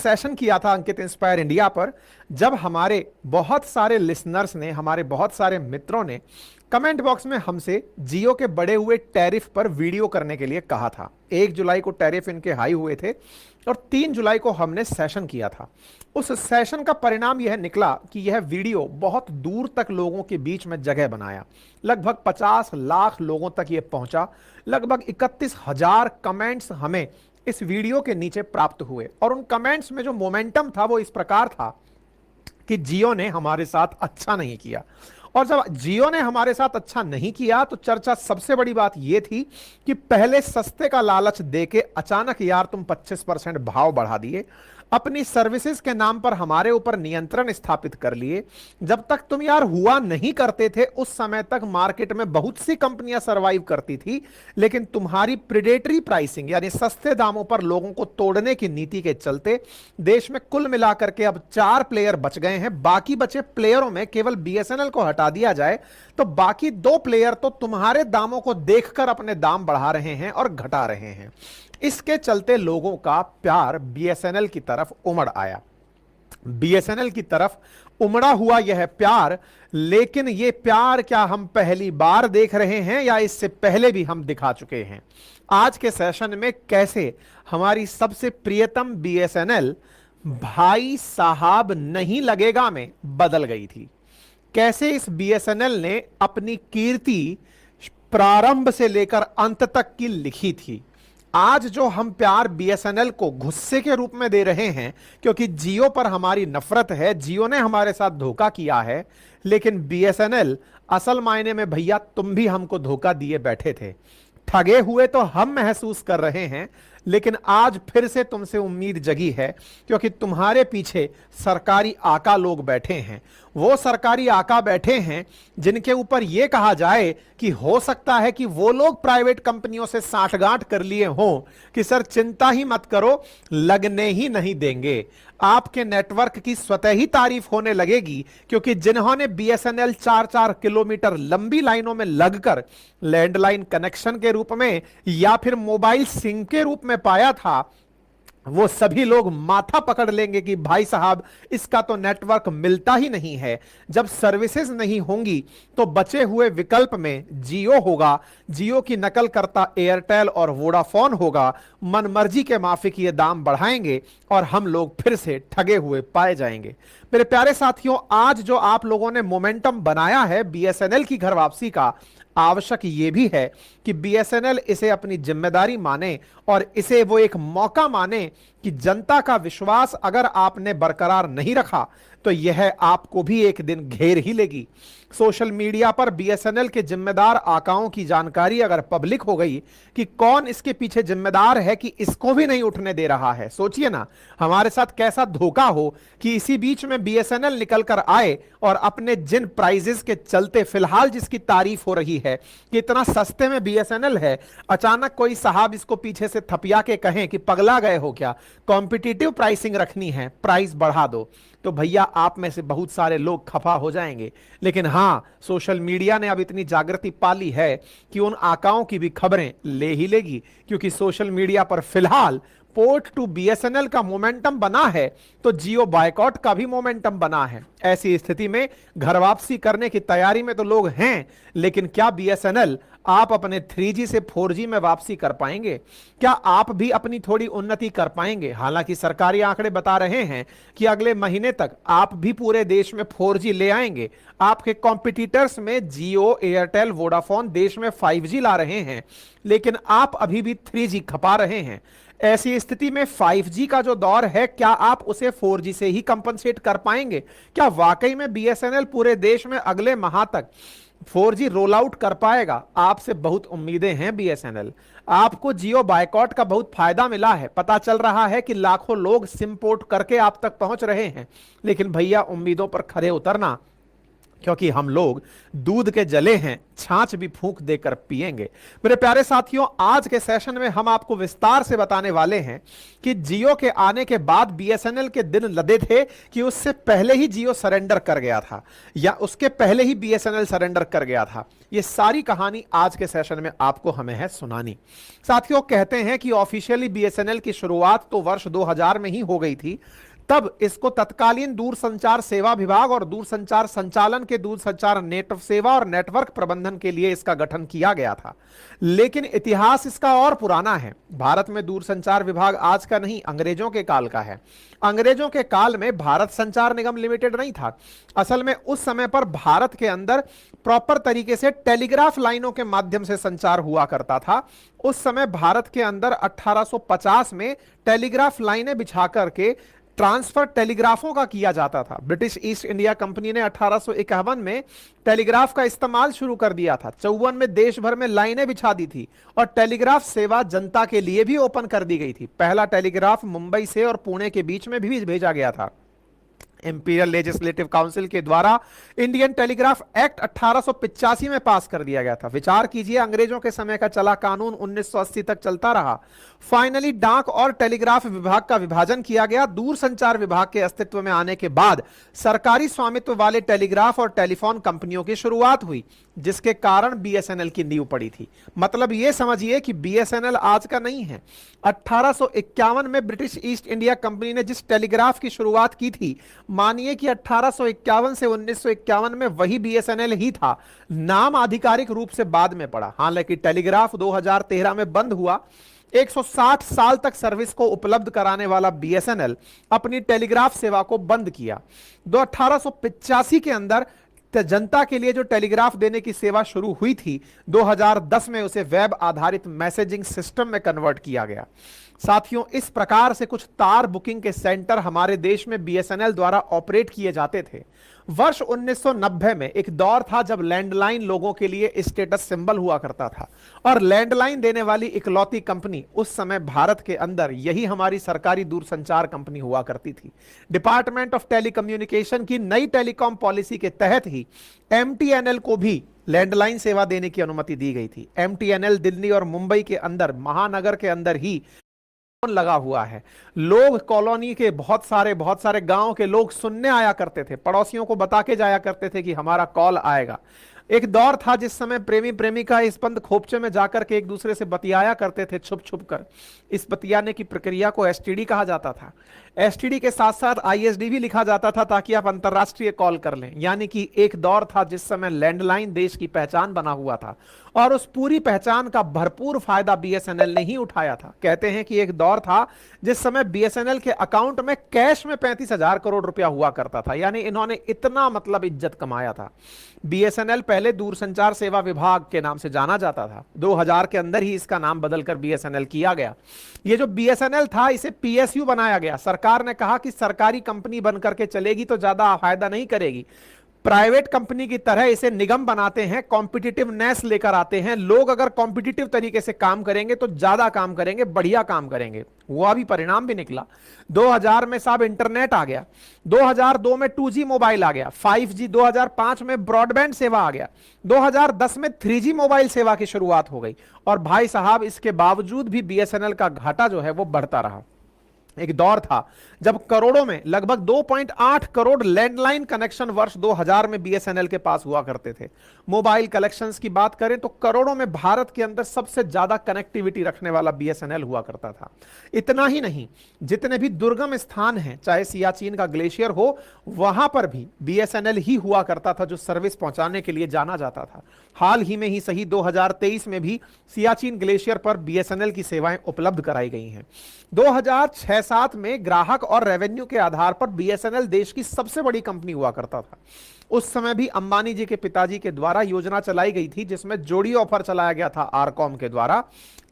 Session किया था अंकित inspire India पर, जब हमारे बहुत सारे लिसनर्स ने, हमारे बहुत सारे मित्रों ने कमेंट बॉक्स में हमसे जियो के बढ़े हुए टैरिफ पर वीडियो करने के लिए कहा था। 1 जुलाई को टैरिफ इनके हाई हुए थे और 3 जुलाई को हमने सेशन किया था। उस सेशन का परिणाम यह निकला कि यह वीडियो बहुत दूर तक लोगों के बीच में जगह बनाया। लगभग 50 लाख लोगों तक यह पहुंचा। लगभग 31,000 कमेंट्स हमें इस वीडियो के नीचे प्राप्त हुए और उन कमेंट्स में जो मोमेंटम था वो इस प्रकार था कि जियो ने हमारे साथ अच्छा नहीं किया। और जब जियो ने हमारे साथ अच्छा नहीं किया तो चर्चा सबसे बड़ी बात यह थी कि पहले सस्ते का लालच देके अचानक यार तुम 25% भाव बढ़ा दिए, अपनी सर्विसेज के नाम पर हमारे ऊपर नियंत्रण स्थापित कर लिए। जब तक तुम यार हुआ नहीं करते थे उस समय तक मार्केट में बहुत सी कंपनियां सरवाइव करती थी, लेकिन तुम्हारी प्रिडेटरी प्राइसिंग यानी सस्ते दामों पर लोगों को तोड़ने की नीति के चलते देश में कुल मिलाकर के अब 4 प्लेयर बच गए हैं। बाकी बचे प्लेयरों में केवल बीएसएनएल को हटा दिया जाए तो बाकी 2 प्लेयर तो तुम्हारे दामों को देखकर अपने दाम बढ़ा रहे हैं और घटा रहे हैं। इसके चलते लोगों का प्यार बीएसएनएल की तरफ उमड़ आया। बीएसएनएल की तरफ उमड़ा हुआ यह प्यार, लेकिन यह प्यार क्या हम पहली बार देख रहे हैं या इससे पहले भी हम दिखा चुके हैं? आज के सेशन में कैसे हमारी सबसे प्रियतम बीएसएनएल भाई साहब नहीं लगेगा में बदल गई थी। कैसे इस बीएसएनएल ने अपनी कीर्ति प्रारंभ से लेकर अंत तक की लिखी थी। आज जो हम प्यार बीएसएनएल को गुस्से के रूप में दे रहे हैं क्योंकि जियो पर हमारी नफरत है, जियो ने हमारे साथ धोखा किया है, लेकिन बीएसएनएल असल मायने में भैया तुम भी हमको धोखा दिए बैठे थे। ठगे हुए तो हम महसूस कर रहे हैं, लेकिन आज फिर से तुमसे उम्मीद जगी है क्योंकि तुम्हारे पीछे सरकारी आका लोग बैठे हैं। वो सरकारी आका बैठे हैं जिनके ऊपर यह कहा जाए कि हो सकता है कि वो लोग प्राइवेट कंपनियों से साठगांठ कर लिए हों कि सर चिंता ही मत करो, लगने ही नहीं देंगे। आपके नेटवर्क की स्वतः ही तारीफ होने लगेगी क्योंकि जिन्होंने बीएसएनएल 4-4 किलोमीटर लंबी लाइनों में लगकर लैंडलाइन कनेक्शन के रूप में या फिर मोबाइल सिम के रूप में पाया था, वो सभी लोग माथा पकड़ लेंगे कि भाई साहब इसका तो नेटवर्क मिलता ही नहीं है। जब सर्विसेज नहीं होंगी तो बचे हुए विकल्प में जियो होगा, जियो की नकल करता एयरटेल और वोडाफोन होगा। मनमर्जी के माफिक ये दाम बढ़ाएंगे और हम लोग फिर से ठगे हुए पाए जाएंगे। मेरे प्यारे साथियों, आज जो आप लोगों ने मोमेंटम बनाया है बीएसएनएल की घर वापसी का, आवश्यक यह भी है कि बीएसएनएल इसे अपनी जिम्मेदारी माने और इसे वो एक मौका माने कि जनता का विश्वास अगर आपने बरकरार नहीं रखा तो यह आपको भी एक दिन घेर ही लेगी। सोशल मीडिया पर बीएसएनएल के जिम्मेदार आकाओं की जानकारी अगर पब्लिक हो गई कि कौन इसके पीछे जिम्मेदार है कि इसको भी नहीं उठने दे रहा है, सोचिए ना हमारे साथ कैसा धोखा हो कि इसी बीच में बीएसएनएल निकल कर आए और अपने जिन प्राइजेस के चलते फिलहाल जिसकी तारीफ हो रही है कि इतना सस्ते में बीएसएनएल है, अचानक कोई साहब इसको पीछे से थपिया के कहें कि पगला गए हो क्या, कॉम्पिटिटिव प्राइसिंग रखनी है, प्राइस बढ़ा दो, तो भैया आप में से बहुत सारे लोग खफा हो जाएंगे। लेकिन हां, सोशल मीडिया ने अब इतनी जागृति पाली है कि उन आकाओं की भी खबरें ले ही लेगी, क्योंकि सोशल मीडिया पर फिलहाल पोर्ट टू बीएसएनएल का मोमेंटम बना है तो जियो बायकॉट का भी मोमेंटम बना है। ऐसी स्थिति में घर वापसी करने की तैयारी में तो लोग हैं, लेकिन क्या बीएसएनएल आप अपने 3G से 4G में वापसी कर पाएंगे? क्या आप भी अपनी थोड़ी उन्नति कर पाएंगे? हालांकि सरकारी आंकड़े बता रहे हैं कि अगले महीने तक आप भी पूरे देश में 4G ले आएंगे। आपके कॉम्पिटिटर्स में जियो, एयरटेल, वोडाफोन देश में 5G ला रहे हैं, लेकिन आप अभी भी 3G खपा रहे हैं। ऐसी स्थिति में 5G का जो दौर है, क्या आप उसे 4G से ही कंपनसेट कर पाएंगे? क्या वाकई में बीएसएनएल पूरे देश में अगले माह तक 4G रोल आउट कर पाएगा? आपसे बहुत उम्मीदें हैं बीएसएनएल। आपको जियो बायकॉट का बहुत फायदा मिला है, पता चल रहा है कि लाखों लोग सिम पोर्ट करके आप तक पहुंच रहे हैं, लेकिन भैया उम्मीदों पर खरे उतरना, क्योंकि हम लोग दूध के जले हैं, छाछ भी फूंक देकर पिएंगे। मेरे प्यारे साथियों, आज के सेशन में हम आपको विस्तार से बताने वाले हैं कि जियो के आने के बाद बीएसएनएल के दिन लदे थे कि उससे पहले ही जियो सरेंडर कर गया था या उसके पहले ही बीएसएनएल सरेंडर कर गया था। ये सारी कहानी आज के सेशन में आपको हमें है सुनानी। साथियों, कहते हैं कि ऑफिशियली बीएसएनएल की शुरुआत तो वर्ष 2000 में ही हो गई थी। तब इसको तत्कालीन दूरसंचार सेवा विभाग और दूरसंचार संचालन के दूरसंचार नेटवर्क सेवा और नेटवर्क प्रबंधन के लिए इसका गठन किया गया था। लेकिन इतिहास इसका और पुराना है। भारत में दूरसंचार विभाग आज का नहीं, अंग्रेजों के काल का है। अंग्रेजों के काल में भारत संचार निगम लिमिटेड नहीं था। असल में उस समय पर भारत के अंदर प्रॉपर तरीके से टेलीग्राफ लाइनों के माध्यम से संचार हुआ करता था। उस समय भारत के अंदर 1850 में टेलीग्राफ लाइनें बिछा करके ट्रांसफर टेलीग्राफों का किया जाता था। ब्रिटिश ईस्ट इंडिया कंपनी ने 1851 में टेलीग्राफ का इस्तेमाल शुरू कर दिया था। 54 में देश भर में लाइनें बिछा दी थी और टेलीग्राफ सेवा जनता के लिए भी ओपन कर दी गई थी। पहला टेलीग्राफ मुंबई से और पुणे के बीच में भी भेजा गया था। इंपीरियल लेजिस्लेटिव काउंसिल के द्वारा इंडियन टेलीग्राफ एक्ट 1885 में पास कर दिया गया था। विचार कीजिए, अंग्रेजों के समय का चला कानून 1980 तक चलता रहा। फाइनली डाक और टेलीग्राफ विभाग का विभाजन किया गया। दूरसंचार विभाग के अस्तित्व में आने के बाद सरकारी स्वामित्व वाले टेलीग्राफ और टेलीफोन कंपनियों की शुरुआत हुई, जिसके कारण बीएसएनएल की नींव पड़ी थी। मतलब यह समझिए कि बीएसएनएल आज का नहीं है। 1851 में ब्रिटिश ईस्ट इंडिया कंपनी ने जिस टेलीग्राफ की शुरुआत की थी, मानिए कि 1851 से 1951 में वही बीएसएनएल ही था। नाम आधिकारिक रूप से बाद में पड़ा। हालांकि टेलीग्राफ 2013 में बंद हुआ। 160 साल तक सर्विस को उपलब्ध कराने वाला बीएसएनएल अपनी टेलीग्राफ सेवा को बंद किया। 1885 के अंदर जनता के लिए जो टेलीग्राफ देने की सेवा शुरू हुई थी, 2010 में उसे वेब आधारित मैसेजिंग सिस्टम में कन्वर्ट किया गया। साथियों, इस प्रकार से कुछ तार बुकिंग के सेंटर हमारे देश में बीएसएनएल द्वारा ऑपरेट किए जाते थे। वर्ष 1990 में एक दौर था जब लैंडलाइन लोगों के लिए स्टेटस सिंबल हुआ करता था और लैंडलाइन देने वाली इकलौती कंपनी उस समय भारत के अंदर यही हमारी सरकारी दूरसंचार कंपनी हुआ करती थी। डिपार्टमेंट ऑफ टेलीकम्युनिकेशन की नई टेलीकॉम पॉलिसी के तहत ही एमटीएनएल को भी लैंडलाइन सेवा देने की अनुमति दी गई थी। एमटीएनएल दिल्ली और मुंबई के अंदर, महानगर के अंदर ही लगा हुआ है। लोग कॉलोनी के बहुत सारे गांव के लोग सुनने आया करते थे, पड़ोसियों को बता के जाया करते थे कि हमारा कॉल आएगा। एक दौर था जिस समय प्रेमी प्रेमिका इस बंद खोपचे में जाकर के एक दूसरे से बतियाया करते थे छुप छुप कर। इस बतियाने की प्रक्रिया को एसटीडी कहा जाता था। एसटीडी के साथ साथ आईएसडी भी लिखा जाता था ताकि आप अंतरराष्ट्रीय कॉल कर लें। यानी कि एक दौर था जिस समय लैंडलाइन देश की पहचान बना हुआ था और उस पूरी पहचान का भरपूर फायदा बीएसएनएल ने ही उठाया था। कहते हैं कि एक दौर था जिस समय बीएसएनएल के अकाउंट में कैश में 35,000 करोड़ रुपया हुआ करता था। यानी इन्होंने इतना मतलब इज्जत कमाया था। बीएसएनएल पहले दूरसंचार सेवा विभाग के नाम से जाना जाता था। 2000 के अंदर ही इसका नाम बदलकर बीएसएनएल किया गया। ये जो बीएसएनएल था, इसे पीएसयू बनाया गया। सरकार ने कहा कि सरकारी कंपनी बनकर के चलेगी तो ज्यादा फायदा नहीं करेगी, प्राइवेट कंपनी की तरह इसे निगम बनाते हैं, कॉम्पिटिटिवनेस लेकर आते हैं। लोग अगर कॉम्पिटिटिव तरीके से काम करेंगे तो ज्यादा काम करेंगे, बढ़िया काम करेंगे। वो अभी परिणाम भी निकला। 2000 में साहब इंटरनेट आ गया, 2002 में 2G मोबाइल आ गया, 5G 2005 में ब्रॉडबैंड सेवा आ गया, 2010 में 3G मोबाइल सेवा की शुरुआत हो गई। और भाई साहब, इसके बावजूद भी बीएसएनएल का घाटा जो है वो बढ़ता रहा। एक दौर था जब करोड़ों में, लगभग 2.8 करोड़ लैंडलाइन कनेक्शन वर्ष 2000 में बीएसएनएल के पास हुआ करते थे। मोबाइल कलेक्शंस की बात करें तो करोड़ों में भारत के अंदर सबसे ज्यादा कनेक्टिविटी रखने वाला बीएसएनएल हुआ करता था। इतना ही नहीं, जितने भी दुर्गम स्थान हैं, चाहे सियाचिन का ग्लेशियर हो, वहां पर भी बीएसएनएल ही हुआ करता था जो सर्विस पहुंचाने के लिए जाना जाता था। हाल ही में ही सही 2023 में भी सियाचिन ग्लेशियर पर बीएसएनएल की सेवाएं उपलब्ध कराई गई हैं। 2006-7 में ग्राहक और रेवेन्यू के आधार पर बीएसएनएल देश की सबसे बड़ी कंपनी हुआ करता था। उस समय भी अंबानी जी के पिताजी के द्वारा योजना चलाई गई थी जिसमें जोड़ी ऑफर चलाया गया था आरकॉम के द्वारा।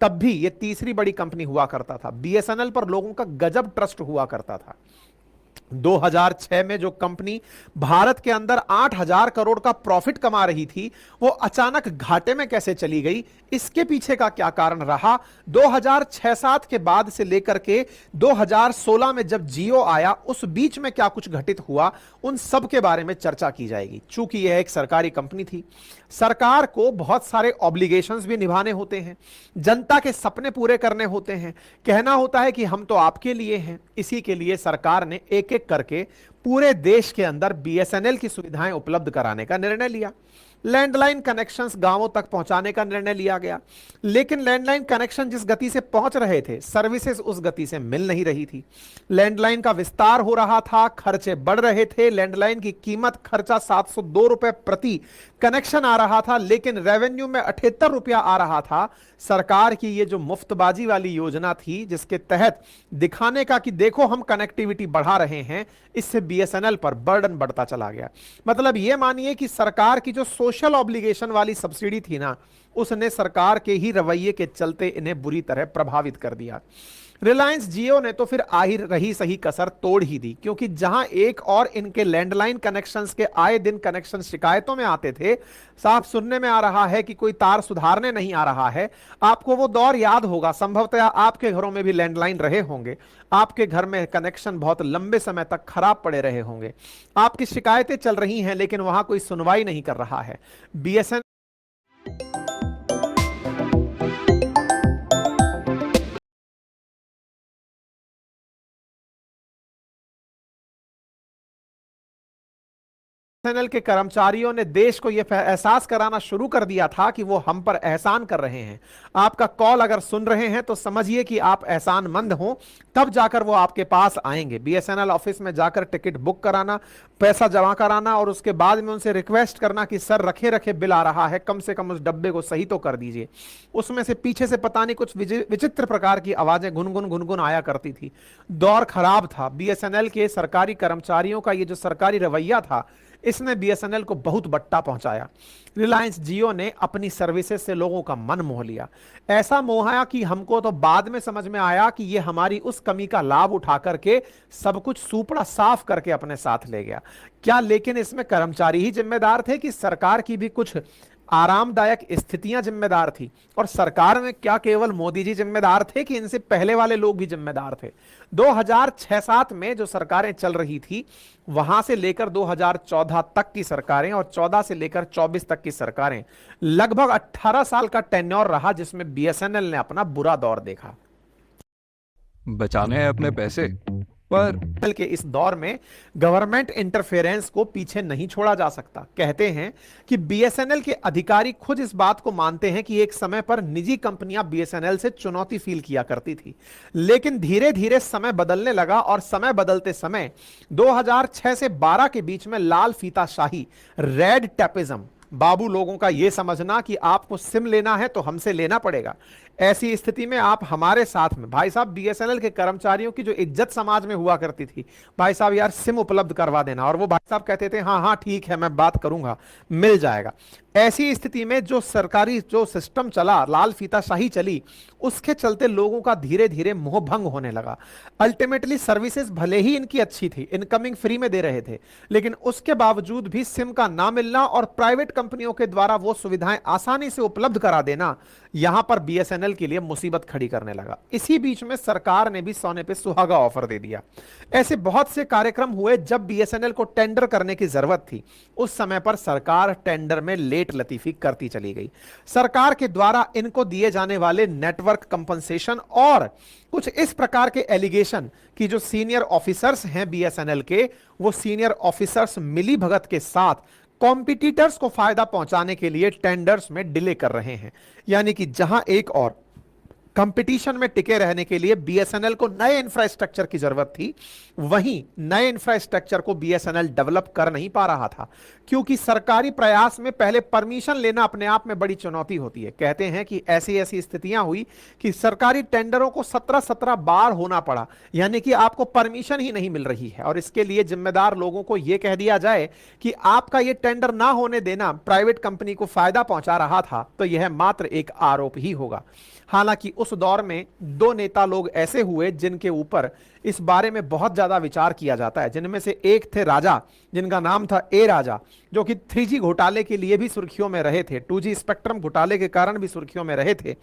तब भी यह तीसरी बड़ी कंपनी हुआ करता था। बीएसएनएल पर लोगों का गजब ट्रस्ट हुआ करता था। 2006 में जो कंपनी भारत के अंदर 8,000 करोड़ का प्रॉफिट कमा रही थी, वो अचानक घाटे में कैसे चली गई, इसके पीछे का क्या कारण रहा। 2006-07 के बाद से लेकर के 2016 में जब जियो आया, उस बीच में क्या कुछ घटित हुआ, उन सब के बारे में चर्चा की जाएगी। चूंकि यह एक सरकारी कंपनी थी, सरकार को बहुत सारे ऑब्लिगेशंस भी निभाने होते हैं, जनता के सपने पूरे करने होते हैं, कहना होता है कि हम तो आपके लिए हैं। इसी के लिए सरकार ने एक एक करके पूरे देश के अंदर बीएसएनएल की सुविधाएं उपलब्ध कराने का निर्णय लिया। लैंडलाइन कनेक्शंस गांवों तक पहुंचाने का निर्णय लिया गया, लेकिन लैंडलाइन कनेक्शन जिस गति से पहुंच रहे थे, सर्विसेज उस गति से मिल नहीं रही थी। लैंडलाइन का विस्तार हो रहा था, खर्चे बढ़ रहे थे। लैंडलाइन की कीमत खर्चा 702 रुपए प्रति कनेक्शन आ रहा था, लेकिन रेवेन्यू में 78 रुपया आ रहा था। सरकार की ये जो मुफ्तबाजी वाली योजना थी, जिसके तहत दिखाने का कि देखो हम कनेक्टिविटी बढ़ा रहे हैं, इससे बीएसएनएल पर बर्डन बढ़ता चला गया। मतलब ये मानिए कि सरकार की जो सोशल ऑब्लिगेशन वाली सब्सिडी थी ना, उसने सरकार के ही रवैये के चलते इन्हें बुरी तरह प्रभावित कर दिया। रिलायंस जियो ने तो फिर रही सही कसर तोड़ ही दी, क्योंकि जहां एक और इनके लैंडलाइन कनेक्शंस के आए दिन कनेक्शन शिकायतों में आते थे, साफ सुनने में आ रहा है कि कोई तार सुधारने नहीं आ रहा है। आपको वो दौर याद होगा, संभवतः आपके घरों में भी लैंडलाइन रहे होंगे, आपके घर में कनेक्शन बहुत लंबे समय तक खराब पड़े रहे होंगे, आपकी शिकायतें चल रही हैं, लेकिन वहां कोई सुनवाई नहीं कर रहा है। बीएसएनएल के कर्मचारियों ने देश को यह एहसास कराना शुरू कर दिया था कि वो हम पर एहसान कर रहे हैं। आपका कॉल अगर सुन रहे हैं तो समझिए कि आप एहसानमंद हो, तब जाकर वो आपके पास आएंगे। बीएसएनएल ऑफिस में जाकर टिकट बुक कराना, पैसा जमा कराना और उसके बाद में उनसे रिक्वेस्ट करना कि सर रखे रखे बिल आ रहा है, कम से कम उस डब्बे को सही तो कर दीजिए। उसमें से पीछे से पता नहीं कुछ विचित्र प्रकार की आवाजें गुनगुन गुनगुन आया करती थी। दौर खराब था। बीएसएनएल के सरकारी कर्मचारियों का ये जो सरकारी रवैया था, इसने बीएसएनएल को बहुत बट्टा पहुंचाया। रिलायंस जियो ने अपनी सर्विसेज से लोगों का मन मोह लिया, ऐसा मोहाया कि हमको तो बाद में समझ में आया कि ये हमारी उस कमी का लाभ उठा करके सब कुछ सूपड़ा साफ करके अपने साथ ले गया। क्या लेकिन इसमें कर्मचारी ही जिम्मेदार थे कि सरकार की भी कुछ आरामदायक स्थितियां जिम्मेदार थी? और सरकार में क्या केवल मोदी जी जिम्मेदार थे कि इनसे पहले वाले लोग भी जिम्मेदार थे? 2006-07 में जो सरकारें चल रही थी, वहां से लेकर 2014 तक की सरकारें और 14 से लेकर 24 तक की सरकारें, लगभग 18 साल का टेन्योर रहा, जिसमें बीएसएनएल ने अपना बुरा दौर देखा। बचाने हैं अपने पैसे, पर के इस दौर में गवर्नमेंट इंटरफेरेंस को पीछे नहीं छोड़ा जा सकता। कहते हैं कि बीएसएनएल के अधिकारी खुद इस बात को मानते हैं कि एक समय पर निजी कंपनियां बीएसएनएल से चुनौती फील किया करती थी, लेकिन धीरे धीरे समय बदलने लगा और समय बदलते समय 2006 से 12 के बीच में लाल फीताशाही, रेड टैपिज्म, बाबू लोगों का यह समझना कि आपको सिम लेना है तो हमसे लेना पड़ेगा, ऐसी स्थिति में आप हमारे साथ में, भाई साहब बीएसएनएल के कर्मचारियों की जो इज्जत समाज में हुआ करती थी, भाई साहब यार सिम उपलब्ध करवा देना, और वो भाई साहब कहते थे हाँ हाँ ठीक है मैं बात करूंगा, मिल जाएगा। ऐसी स्थिति में जो सरकारी जो सिस्टम चला, लाल फीताशाही चली, उसके चलते लोगों का धीरे धीरे मोह भंग होने लगा। अल्टीमेटली सर्विसेज भले ही इनकी अच्छी थी, इनकमिंग फ्री में दे रहे थे, लेकिन उसके बावजूद भी सिम का ना मिलना और प्राइवेट कंपनियों के द्वारा वो सुविधाएं आसानी से उपलब्ध करा देना, यहां पर बीएसएनएल के लिए मुसीबत खड़ी करने लगा। इसी बीच में सरकार ने भी सोने पे सुहागा ऑफर दे दिया। ऐसे बहुत से कार्यक्रम हुए जब बीएसएनएल को टेंडर करने की जरूरत थी, उस समय पर सरकार टेंडर में लेट लतीफी करती चली गई। सरकार के द्वारा इनको दिए जाने वाले नेटवर्क कंपनसेशन और कुछ इस प्रकार के एलिगेशन कि जो सीनियर ऑफिसर्स हैं बीएसएनएल के, वो सीनियर ऑफिसर्स मिली भगत के साथ कॉम्पिटिटर्स को फायदा पहुंचाने के लिए टेंडर्स में डिले कर रहे हैं। यानी कि जहां एक और कंपटीशन में टिके रहने के लिए बीएसएनएल को नए इंफ्रास्ट्रक्चर की जरूरत थी, वहीं नए इंफ्रास्ट्रक्चर को बीएसएनएल डेवलप कर नहीं पा रहा था, क्योंकि सरकारी प्रयास में पहले परमिशन लेना अपने आप में बड़ी चुनौती होती है। कहते हैं कि ऐसी ऐसी स्थितियां हुई कि सरकारी टेंडरों को 17-17 बार होना पड़ा, यानी कि आपको परमिशन ही नहीं मिल रही है, और इसके लिए जिम्मेदार लोगों को यह कह दिया जाए कि आपका यह टेंडर ना होने देना प्राइवेट कंपनी को फायदा पहुंचा रहा था, तो यह मात्र एक आरोप ही होगा। हालांकि उस दौर में दो नेता लोग ऐसे हुए जिनके ऊपर इस बारे में बहुत ज्यादा विचार किया जाता है, जिनमें से एक थे राजा, जिनका नाम था ए राजा, जो कि 3G घोटाले के लिए भी सुर्खियों में रहे थे, 2G स्पेक्ट्रम घोटाले के कारण भी सुर्खियों में रहे थे।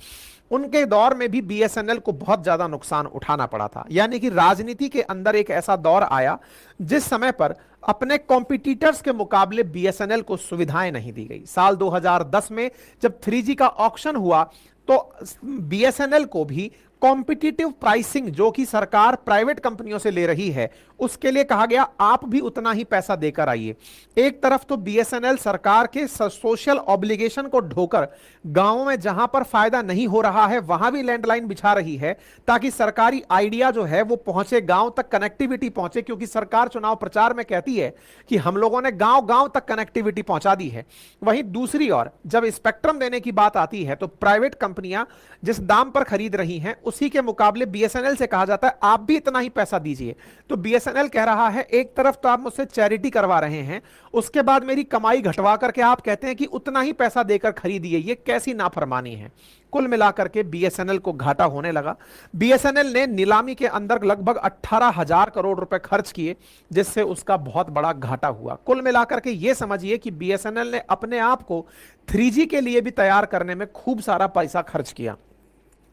उनके दौर में भी बीएसएनएल को बहुत ज्यादा नुकसान उठाना पड़ा था। यानी कि राजनीति के अंदर एक ऐसा दौर आया जिस समय पर अपने कॉम्पिटिटर्स के मुकाबले बीएसएनएल को सुविधाएं नहीं दी गई। साल 2010 में जब 3G का ऑक्शन हुआ तो बीएसएनएल को भी कॉम्पिटिटिव प्राइसिंग जो कि सरकार प्राइवेट कंपनियों से ले रही है उसके लिए कहा गया आप भी उतना ही पैसा देकर आइए। एक तरफ तो बीएसएनएल सरकार के सोशल ऑब्लिगेशन को ढोकर गांवों में जहां पर फायदा नहीं हो रहा है वहां भी लैंडलाइन बिछा रही है ताकि सरकारी आइडिया जो है वो पहुंचे, गांव तक कनेक्टिविटी पहुंचे, क्योंकि सरकार चुनाव प्रचार में कहती है कि हम लोगों ने गांव गांव तक कनेक्टिविटी पहुंचा दी है। वहीं दूसरी ओर जब स्पेक्ट्रम देने की बात आती है तो प्राइवेट कंपनियां जिस दाम पर खरीद रही हैं उसी के मुकाबले बीएसएनएल से कहा जाता है आप भी इतना ही पैसा दीजिए। तो बीएसएनएल कह रहा है एक तरफ तो आप मुझसे चैरिटी करवा रहे हैं, उसके बाद मेरी कमाई घटवा करके आप कहते हैं कि उतना ही पैसा देकर खरीदिए, ये कैसी नाफरमानी है। कुल मिलाकर के बीएसएनएल को घाटा होने लगा। बीएसएनएल ने नीलामी के अंदर लगभग 18,000 करोड़ रुपए खर्च किए जिससे उसका बहुत बड़ा घाटा हुआ। कुल मिलाकर के ये समझिए कि बीएसएनएल ने अपने आप को 3G के लिए भी तैयार करने में खूब सारा पैसा खर्च किया,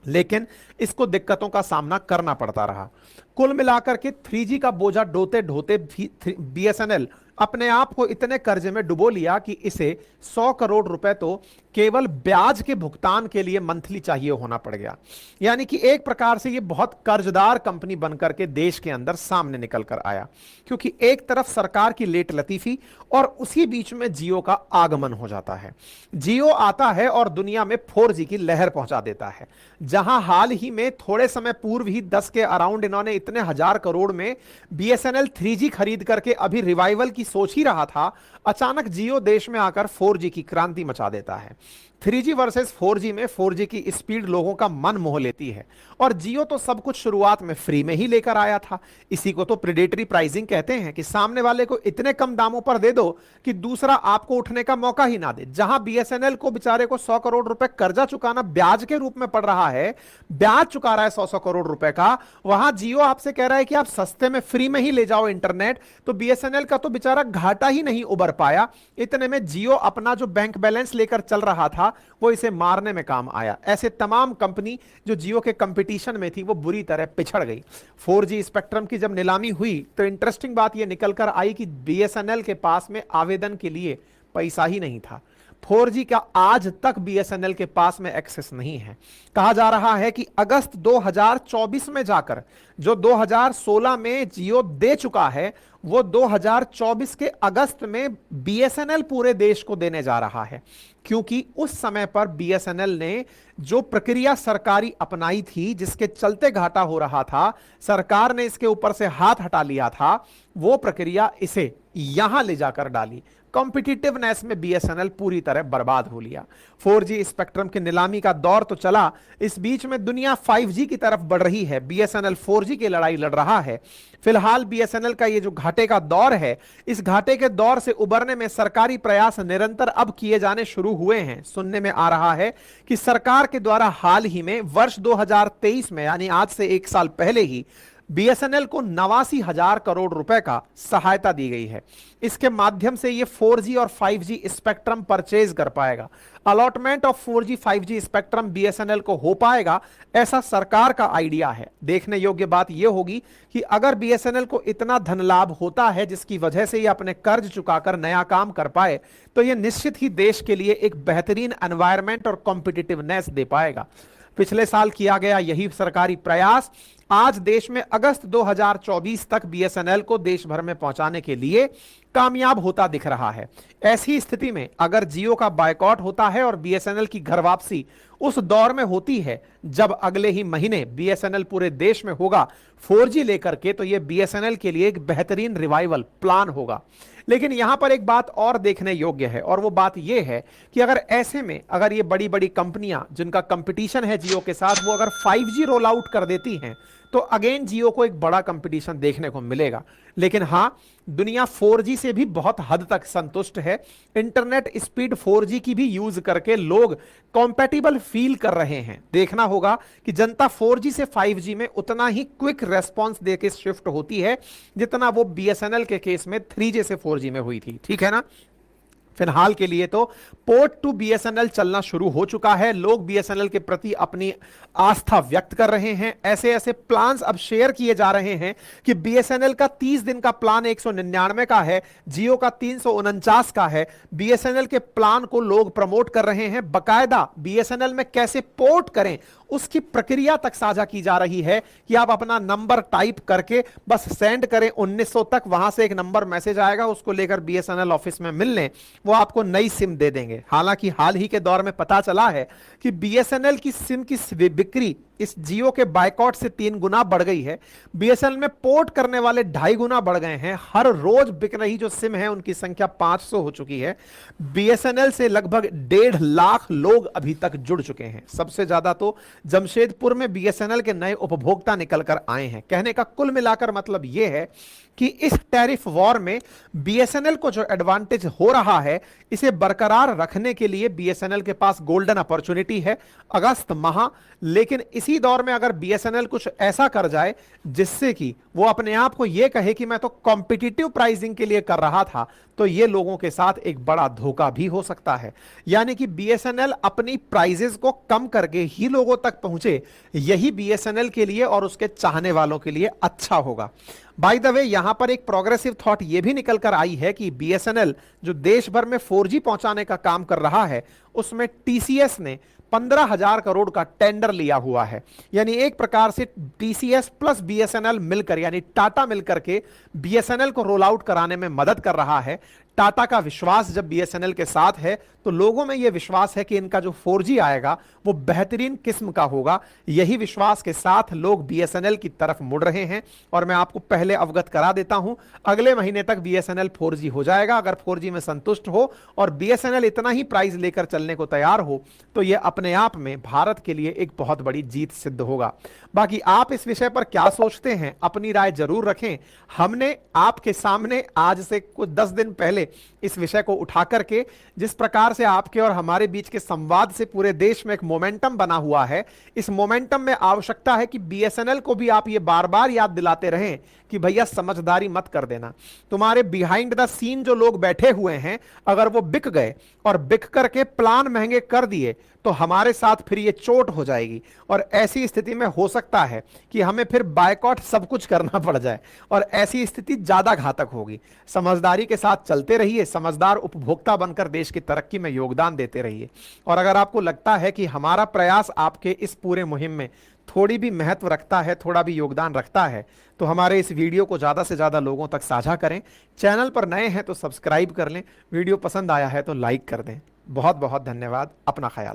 लेकिन इसको दिक्कतों का सामना करना पड़ता रहा। कुल मिलाकर के 3G का बोझा ढोते ढोते बीएसएनएल अपने आप को इतने कर्जे में डुबो लिया कि इसे 100 करोड़ रुपए तो केवल ब्याज के भुगतान के लिए मंथली चाहिए होना पड़ गया। यानी कि एक प्रकार से ये बहुत कर्जदार कंपनी बनकर के देश के अंदर सामने निकल कर आया, क्योंकि एक तरफ सरकार की लेट लतीफी और उसी बीच में जियो का आगमन हो जाता है। जियो आता है और दुनिया में 4G की लहर पहुंचा देता है। जहां हाल ही में थोड़े समय पूर्व ही 10 के अराउंड इन्होंने इतने 1000 करोड़ में बीएसएनएल 3G खरीद करके अभी रिवाइवल की सोच ही रहा था, अचानक जियो देश में आकर 4G की क्रांति मचा देता है। 3G वर्सेस 4G में 4G की स्पीड लोगों का मन मोह लेती है और जियो तो सब कुछ शुरुआत में फ्री में ही लेकर आया था। इसी को तो प्रेडेटरी प्राइसिंग कहते हैं कि सामने वाले को इतने कम दामों पर दे दो कि दूसरा आपको उठने का मौका ही ना दे। जहां बीएसएनएल को बेचारे को 100 करोड़ रुपए कर्जा चुकाना ब्याज के रूप में पड़ रहा है, ब्याज चुका रहा है 100 करोड़ रुपए का, वहां जियो आपसे कह रहा है कि आप सस्ते में फ्री में ही ले जाओ इंटरनेट, तो बीएसएनएल का तो बेचारा घाटा ही नहीं उबर पाया। इतने में जियो अपना जो बैंक बैलेंस लेकर चल रहा था वो इसे मारने में काम आया। ऐसे तमाम कंपनी जो जियो के कंपटीशन में थी वो बुरी तरह पिछड़ गई। 4G स्पेक्ट्रम की जब नीलामी हुई तो इंटरेस्टिंग बात यह निकल कर आई कि बीएसएनएल के पास में आवेदन के लिए पैसा ही नहीं था। 4G का आज तक बीएसएनएल के पास में एक्सेस नहीं है। कहा जा रहा है कि अगस्त 2024 में जाकर जो 2016 में जियो दे चुका है वो 2024 के अगस्त में बीएसएनएल पूरे देश को देने जा रहा है, क्योंकि उस समय पर बीएसएनएल ने जो प्रक्रिया सरकारी अपनाई थी जिसके चलते घाटा हो रहा था, सरकार ने इसके ऊपर से हाथ हटा लिया था, वो प्रक्रिया इसे यहां ले जाकर डाली। कॉम्पिटिटिवनेस में बीएसएनएल पूरी तरह बर्बाद हो लिया। 4G स्पेक्ट्रम की नीलामी का दौर तो चला, इस बीच में दुनिया 5G की तरफ बढ़ रही है, बीएसएनएल 4G की लड़ाई लड़ रहा है। फिलहाल बीएसएनएल का ये जो घाटे का दौर है, इस घाटे के दौर से उबरने में सरकारी प्रयास निरंतर अब किए जाने शुरू हुए हैं। सुनने में आ रहा है कि सरकार के द्वारा हाल ही में वर्ष 2023 में, यानी आज से 1 साल पहले ही, बीएसएनएल को 89,000 करोड़ रुपए का सहायता दी गई है। इसके माध्यम से ये 4G और 5G स्पेक्ट्रम परचेज कर पाएगा। Allotment of 4G 5G spectrum BSNL को हो पाएगा, ऐसा सरकार का आइडिया है। देखने योग्य बात यह होगी कि अगर बीएसएनएल को इतना धन लाभ होता है जिसकी वजह से ये अपने कर्ज चुकाकर नया काम कर पाए, तो ये निश्चित ही देश के लिए एक बेहतरीन एनवायरमेंट और कॉम्पिटिटिवनेस दे पाएगा। पिछले साल किया गया यही सरकारी प्रयास आज देश में अगस्त 2024 तक बीएसएनएल को देश भर में पहुंचाने के लिए कामयाब होता दिख रहा है। ऐसी स्थिति में अगर जियो का बायकॉट होता है और बीएसएनएल की घर वापसी उस दौर में होती है जब अगले ही महीने बीएसएनएल पूरे देश में होगा 4G लेकर के, तो यह बीएसएनएल के लिए एक बेहतरीन रिवाइवल प्लान होगा। लेकिन यहां पर एक बात और देखने योग्य है, और वो बात यह है कि अगर ऐसे में अगर ये बड़ी बड़ी कंपनियां जिनका कंपटीशन है जियो के साथ, वो अगर 5G रोल आउट कर देती हैं तो अगेन जियो को एक बड़ा कंपटीशन देखने को मिलेगा। लेकिन हां, दुनिया 4G से भी बहुत हद तक संतुष्ट है। इंटरनेट स्पीड 4G की भी यूज करके लोग कॉम्पैटिबल फील कर रहे हैं। देखना होगा कि जनता 4G से 5G में उतना ही क्विक रेस्पॉन्स देके शिफ्ट होती है जितना वो BSNL के केस में 3G से 4G में हुई थी। ठीक है ना। फिलहाल के लिए तो पोर्ट टू BSNL चलना शुरू हो चुका है। लोग BSNL के प्रति अपनी आस्था व्यक्त कर रहे हैं। ऐसे ऐसे प्लान्स अब शेयर किए जा रहे हैं कि BSNL का 30 दिन का प्लान 199 का है, जियो का 349 का है। BSNL के प्लान को लोग प्रमोट कर रहे हैं। बकायदा BSNL में कैसे पोर्ट करें उसकी प्रक्रिया तक साझा की जा रही है कि आप अपना नंबर टाइप करके बस सेंड करें 1900 तक, वहां से एक नंबर मैसेज आएगा, उसको लेकर BSNL ऑफिस में मिल लें, वो आपको नई सिम दे देंगे। हालांकि हाल ही के दौर में पता चला है कि BSNL की सिम की बिक्री इस जियो के बायकॉट से 3 गुना बढ़ गई है। BSNL में पोर्ट करने वाले 2.5 गुना बढ़ गए हैं। हर रोज बिक रही जो सिम है उनकी संख्या 500 हो चुकी है। BSNL से लगभग 1.5 लाख लोग अभी तक जुड़ चुके हैं। सबसे ज्यादा तो जमशेदपुर में BSNL के नए उपभोक्ता निकल कर आए हैं। कहने का कुल मिलाकर मतलब यह है कि इस टैरिफ वॉर में BSNL को जो एडवांटेज हो रहा है, इसे बरकरार रखने के लिए BSNL के पास गोल्डन अपॉर्चुनिटी है अगस्त माह। लेकिन इसी दौर में अगर BSNL कुछ ऐसा कर जाए जिससे कि वो अपने आप को यह कहे कि मैं तो कॉम्पिटिटिव प्राइसिंग के लिए कर रहा था, तो ये लोगों के साथ एक बड़ा धोखा भी हो सकता है। यानी कि BSNL अपनी प्राइजेस को कम करके ही लोगों तक पहुंचे, यही BSNL के लिए और उसके चाहने वालों के लिए अच्छा होगा। बाय द वे, यहां पर एक प्रोग्रेसिव थॉट यह भी निकल कर आई है कि BSNL जो देश भर में 4G पहुंचाने का काम कर रहा है, उसमें TCS ने 15,000 करोड़ का टेंडर लिया हुआ है। यानी एक प्रकार से TCS प्लस BSNL मिलकर, यानी टाटा मिलकर के BSNL को रोल आउट कराने में मदद कर रहा है। टाटा का विश्वास जब BSNL के साथ है तो लोगों में यह विश्वास है कि इनका जो 4G आएगा वो बेहतरीन किस्म का होगा। यही विश्वास के साथ लोग BSNL की तरफ मुड़ रहे हैं। और मैं आपको पहले अवगत करा देता हूं, अगले महीने तक BSNL 4G हो जाएगा। अगर 4G में संतुष्ट हो और BSNL इतना ही प्राइस लेकर चलने को तैयार हो तो यह अपने आप में भारत के लिए एक बहुत बड़ी जीत सिद्ध होगा। बाकी आप इस विषय पर क्या सोचते हैं, अपनी राय जरूर रखें। हमने आपके सामने आज से कुछ 10 दिन पहले इस विषय को उठा करके जिस प्रकार से आपके और हमारे बीच के संवाद से पूरे देश में एक मोमेंटम बना हुआ है, इस मोमेंटम में आवश्यकता है कि BSNL को भी आप ये बार बार याद दिलाते रहें कि भैया समझदारी मत कर देना। तुम्हारे बिहाइंड द सीन जो लोग बैठे हुए हैं, अगर वो बिक गए और बिक करके प्लान महंगे कर दिए तो हमारे साथ फिर ये चोट हो जाएगी। और ऐसी स्थिति में हो सकता है कि हमें फिर बायकॉट सब कुछ करना पड़ जाए और ऐसी स्थिति ज्यादा घातक होगी। समझदारी के साथ चलते रहिए, समझदार उपभोक्ता बनकर देश की तरक्की में योगदान देते रहिए। और अगर आपको लगता है कि हमारा प्रयास आपके इस पूरे मुहिम में थोड़ी भी महत्व रखता है, थोड़ा भी योगदान रखता है, तो हमारे इस वीडियो को ज्यादा से ज्यादा लोगों तक साझा करें। चैनल पर नए हैं तो सब्सक्राइब कर लें, वीडियो पसंद आया है तो लाइक कर दें। बहुत बहुत धन्यवाद। अपना ख्याल